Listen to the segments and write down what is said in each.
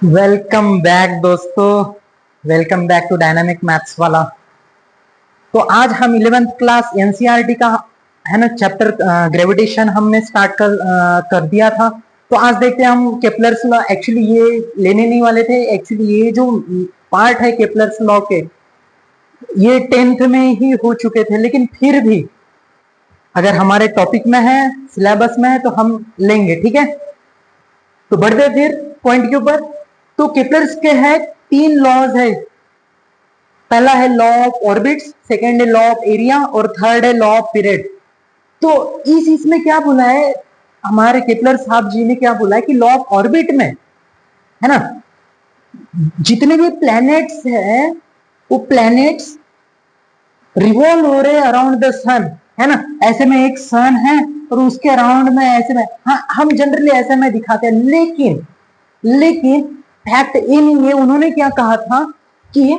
Welcome back दोस्तों। Welcome back to dynamic maths वाला। तो आज हम 11th क्लास एनसीईआरटी का है ना चैप्टर ग्रेविटेशन हमने स्टार्ट कर दिया था। तो आज देखते हैं हम केपलर्स लॉ। एक्चुअली ये लेने नहीं वाले थे। एक्चुअली ये जो पार्ट है केपलर्स लॉ के, ये 10th में ही हो चुके थे, लेकिन फिर भी अगर हमारे टॉपिक में है, सिलेबस में है, तो हम लेंगे। ठीक है, तो बढ़ते फिर पॉइंट के ऊपर। तो केपलर्स के है 3 लॉज है। पहला है लॉ ऑफ ऑर्बिट्स, सेकंड है लॉ ऑफ एरिया और थर्ड है लॉ ऑफ पीरियड। तो इसमें क्या बोला है हमारे केपलर साहब जी ने, क्या बोला है कि लॉ ऑफ ऑर्बिट में है ना, जितने भी प्लैनेट्स हैं वो प्लैनेट्स रिवॉल्व हो रहे अराउंड द सन, है ना। ऐसे में एक सन है और उसके अराउंड में ऐसे में, हाँ हम जनरली ऐसे में दिखाते हैं, लेकिन फैक्ट ये नहीं है। उन्होंने क्या कहा था कि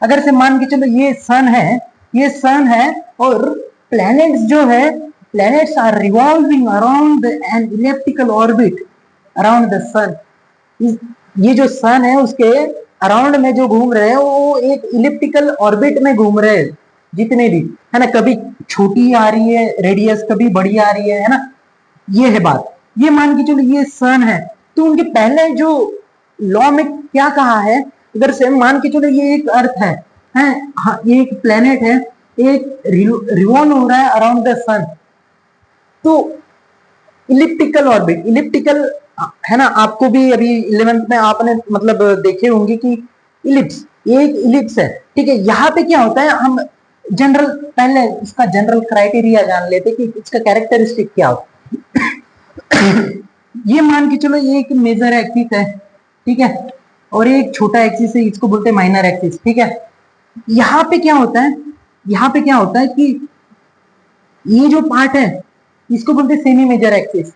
अगर से मान के चलो ये सन है और प्लैनेट्स जो है, planets are revolving around an elliptical orbit around the sun. ये जो सन है उसके अराउंड में जो घूम रहे हैं वो एक इलिप्टिकल ऑर्बिट में घूम रहे हैं, जितने भी है ना। कभी छोटी आ रही है रेडियस, कभी बड़ी आ रही है ना। ये है बात। ये मान के चलो ये सन है, तो उनके पहले जो लॉ में क्या कहा है, अगर से मान के चलो ये एक अर्थ है, हाँ ये एक प्लेनेट है, एक रिवॉल्व हो रहा है अराउंड द सन। तो इलिप्टिकल ऑर्बिट, इलिप्टिकल है ना। आपको भी अभी 11th में आपने मतलब देखे होंगे कि इलिप्स, ये एक इलिप्स है। ठीक है, यहाँ पे क्या होता है, हम जनरल पहले इसका जनरल क्राइटेरिया जान लेते कि इसका कैरेक्टरिस्टिक क्या होता है। ये मान के चलो ये एक मेजर एक्सिस है, ठीक है, और ये एक छोटा एक्सिस है, इसको बोलते हैं माइनर एक्सिस। ठीक है, यहाँ पे क्या होता है कि ये जो पार्ट है इसको बोलते हैं सेमी मेजर एक्सिस।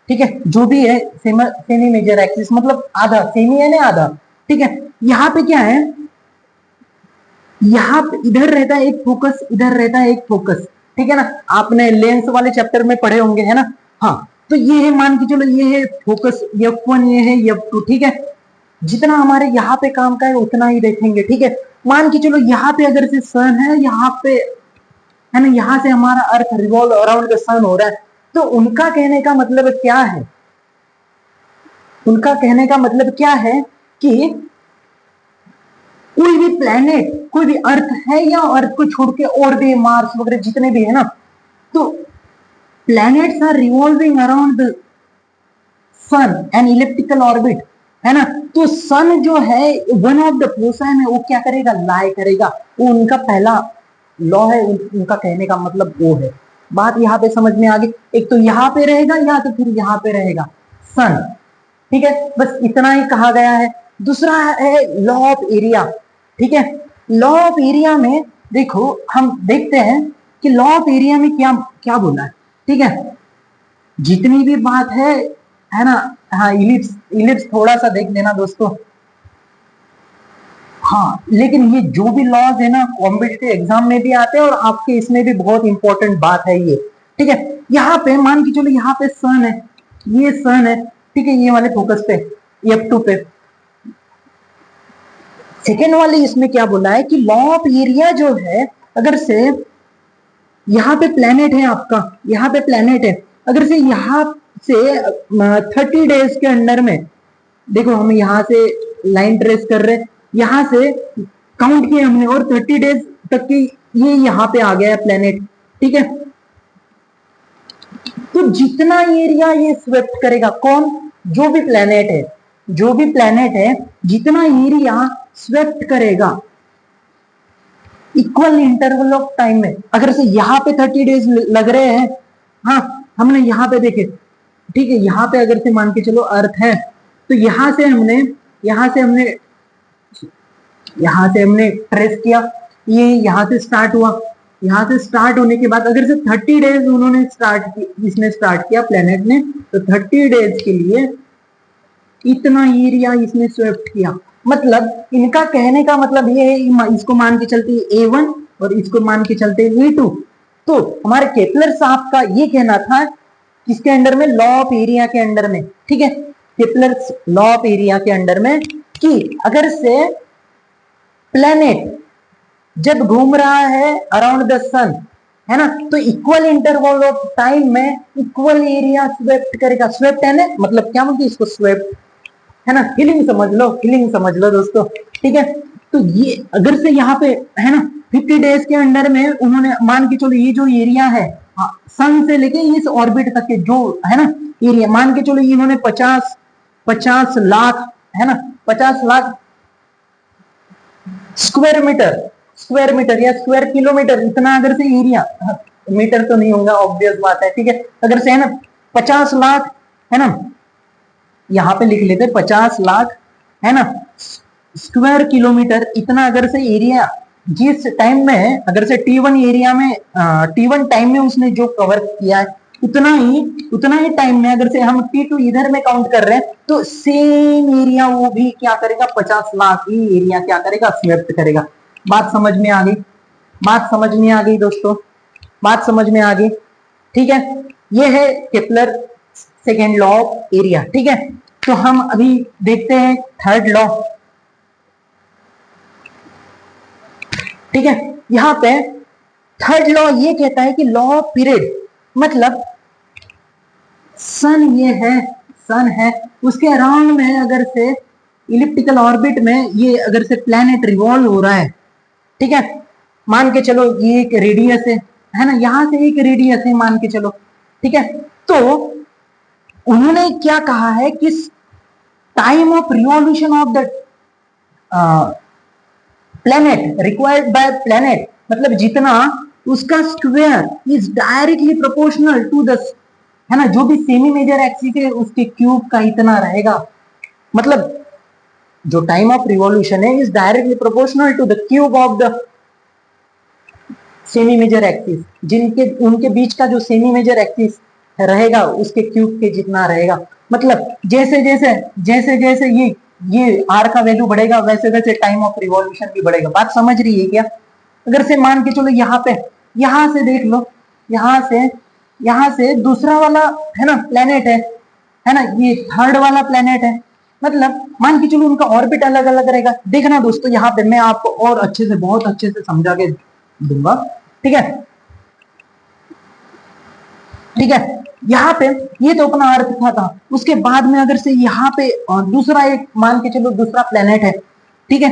ठीक है, जो भी है सेमी मेजर एक्सिस मतलब आधा, सेमी है ना आधा। ठीक है, यहाँ पे क्या है, यहाँ पे इधर रहता है एक फोकस, इधर रहता है एक फोकस। ठीक है ना, आपने लेंस वाले चैप्टर में पढ़े होंगे, है ना। हाँ, तो ये है मान के चलो ये है फोकस F1, ये है F2। ठीक है, जितना हमारे यहाँ पे काम का है उतना ही देखेंगे। ठीक है, मान के चलो यहाँ पे अगर से सन है, यहाँ पे है ना, यहाँ से हमारा अर्थ रिवॉल्व अराउंड द सन हो रहा है। तो उनका कहने का मतलब क्या है, उनका कहने का मतलब क्या है कि कोई भी प्लैनेट, कोई भी अर्थ है या अर्थ को छोड़ के और भी मार्स वगैरह जितने भी है ना, तो planets are revolving around the sun in elliptical orbit, है ना। तो सन जो है वन ऑफ द पोर्शन है, वो क्या करेगा, लाई करेगा। वो उनका पहला लॉ है, उनका कहने का मतलब वो है। बात यहाँ पे समझ में आ गई। एक तो यहाँ पे रहेगा या तो फिर यहाँ पे रहेगा सन। ठीक है, बस इतना ही कहा गया है। दूसरा है लॉ ऑफ एरिया। ठीक है, लॉ ऑफ एरिया में देखो, हम देखते हैं कि लॉ ऑफ एरिया में क्या क्या बोला है। ठीक है, जितनी भी बात है ना। हाँ, इलिप्स थोड़ा सा देख लेना दोस्तों। हाँ, लेकिन ये जो भी लॉज है ना कॉम्पिटिटिव एग्जाम में भी आते हैं और आपके इसमें भी बहुत इंपॉर्टेंट बात है ये। ठीक है, यहाँ पे मान के चलो यहाँ पे सन है, ये सन है। ठीक है, ये वाले फोकस पे F2 पे। सेकेंड वाले इसमें क्या बोला है कि लॉ ऑफ एरिया जो है, अगर से यहाँ पे प्लेनेट है आपका, यहाँ पे प्लेनेट है, अगर से यहाँ से 30 डेज के अंडर में, देखो हम यहाँ से लाइन ट्रेस कर रहे हैं, यहाँ से काउंट किया हमने और 30 डेज तक की ये यहाँ पे आ गया है प्लेनेट। ठीक है, तो जितना एरिया ये स्वेप्ट करेगा, कौन, जो भी प्लेनेट है, जितना एरिया स्वेप्ट करेगा इक्वल इंटरवल ऑफ टाइम में, अगर से यहाँ पे 30 डेज लग रहे हैं, हाँ हमने यहाँ पे देखे। ठीक है, यहाँ पे अगर से मान के चलो अर्थ है, तो यहाँ से हमने ट्रेस किया, ये यहाँ से स्टार्ट हुआ। यहाँ से स्टार्ट होने के बाद अगर से 30 डेज उन्होंने इसने स्टार्ट किया प्लेनेट ने, तो 30 डेज के लिए इतना एरिया इसने स्वेप्ट किया। मतलब इनका कहने का मतलब ये है, इसको मान के चलते A1 और इसको मान के चलते A2। तो हमारे केपलर साहब का ये कहना था किसके अंडर में, लॉ ऑफ एरिया के अंडर में। ठीक है, केपलर्स लॉ ऑफ एरिया के अंडर में कि अगर से प्लेनेट जब घूम रहा है अराउंड द सन, है ना, तो इक्वल इंटरवल ऑफ टाइम में इक्वल एरिया स्वेप्ट करेगा। स्वेप्ट है ना, मतलब क्या बोलते हैं इसको, स्वेप्ट, है ना, हिलिंग समझ लो, हिलिंग समझ लो दोस्तों, ठीक है। तो ये अगर से यहाँ पे है ना 50 डेज के अंडर में उन्होंने मान के चलो ये जो एरिया है सन से लेके इस ऑर्बिट तक के जो है ना एरिया, मान के चलो इन्होंने 50 लाख, है ना, 50 लाख स्क्वायर मीटर या स्क्वायर किलोमीटर, इतना अगर से एरिया, मीटर तो नहीं होगा ऑब्वियस बात है, ठीक है, अगर से है ना 50 लाख, है ना, यहां पे लिख लेते 50 लाख, है ना, स्क्वायर किलोमीटर, इतना अगर से एरिया जिस टाइम में अगर से T1 एरिया में T1 टाइम में उसने जो कवर किया है उतना ही टाइम में अगर से हम T2 इधर में काउंट कर रहे हैं तो सेम एरिया वो भी क्या करेगा, 50 लाख ही एरिया क्या करेगा, स्वेप्ट करेगा। बात समझ में आ गई, बात समझ में आ गई दोस्तों, बात समझ में आ गई, ठीक है। ये है Kepler second law of area, ठीक है। तो हम अभी देखते हैं थर्ड लॉ, ठीक है। यहां पे थर्ड लॉ ये कहता है कि लॉ ऑफ पीरियड, मतलब सन ये है, सन है, उसके अराउंड में अगर से इलिप्टिकल ऑर्बिट में ये अगर से प्लैनेट रिवॉल्व हो रहा है, ठीक है, मान के चलो ये एक रेडियस है ना, यहां से एक रेडियस है मान के चलो, ठीक है। तो उन्होंने क्या कहा है कि time of revolution of the planet required by planet, मतलब जितना उसका square is directly proportional to the, है ना, जो भी सेमी मेजर एक्सिस है उसके क्यूब का इतना रहेगा, मतलब जो टाइम ऑफ रिवॉल्यूशन है is directly proportional to the cube of the semi major axis, जिनके उनके बीच का जो सेमी मेजर एक्सिस रहेगा उसके क्यूब के जितना रहेगा। मतलब जैसे जैसे जैसे जैसे ये आर का वैल्यू बढ़ेगा वैसे वैसे टाइम ऑफ रिवॉल्यूशन भी बढ़ेगा। बात समझ रही है क्या? अगर से मान के चलो यहाँ पे, यहां से देख लो, यहां से दूसरा वाला है ना प्लेनेट है ना, ये थर्ड वाला प्लेनेट है, मतलब मान के चलो उनका ऑर्बिट अलग अलग रहेगा। देखना दोस्तों यहाँ पे मैं आपको और अच्छे से, बहुत अच्छे से समझा के दूंगा, ठीक है, ठीक है। यहाँ पे ये तो अपना अर्थ था, उसके बाद में अगर से यहाँ पे दूसरा एक मान के चलो दूसरा प्लेनेट है, ठीक है,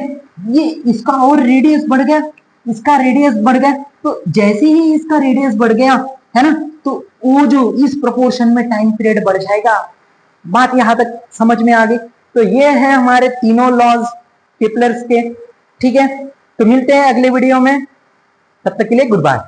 ये इसका और रेडियस बढ़ गया, इसका रेडियस बढ़ गया, तो जैसे ही इसका रेडियस बढ़ गया है ना, तो वो जो इस प्रोपोर्शन में टाइम पीरियड बढ़ जाएगा। बात यहां तक समझ में आ गई? तो ये है हमारे तीनों लॉज केपलर्स के, ठीक है। तो मिलते हैं अगले वीडियो में, तब तक के लिए गुड बाय।